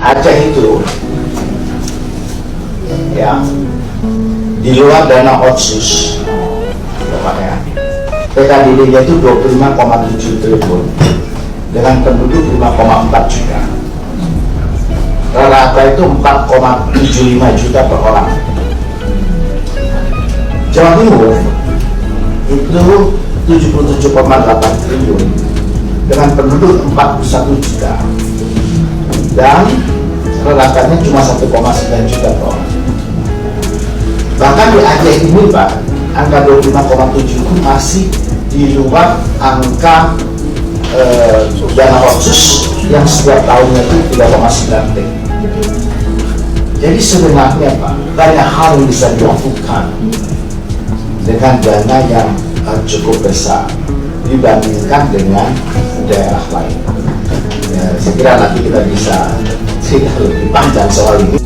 Aceh itu ya di luar dana otsus ya, PKDB-nya itu 25,7 triliun dengan penduduk 5,4 juta. Rata itu 4,75 juta per orang. Jawa Timur itu 77,8 triliun dengan penduduk 41 juta dan ratanya cuma 1,9 juta per orang. Bahkan di Aceh ini Pak, angka 25,7 itu masih di luar angka dana otsus yang setiap tahunnya itu 3,9 T. Jadi sebenarnya Pak, banyak hal yang bisa dilakukan dengan dana yang cukup besar dibandingkan dengan daerah lain. Ya, saya kira nanti kita bisa cerita lebih panjang soal ini.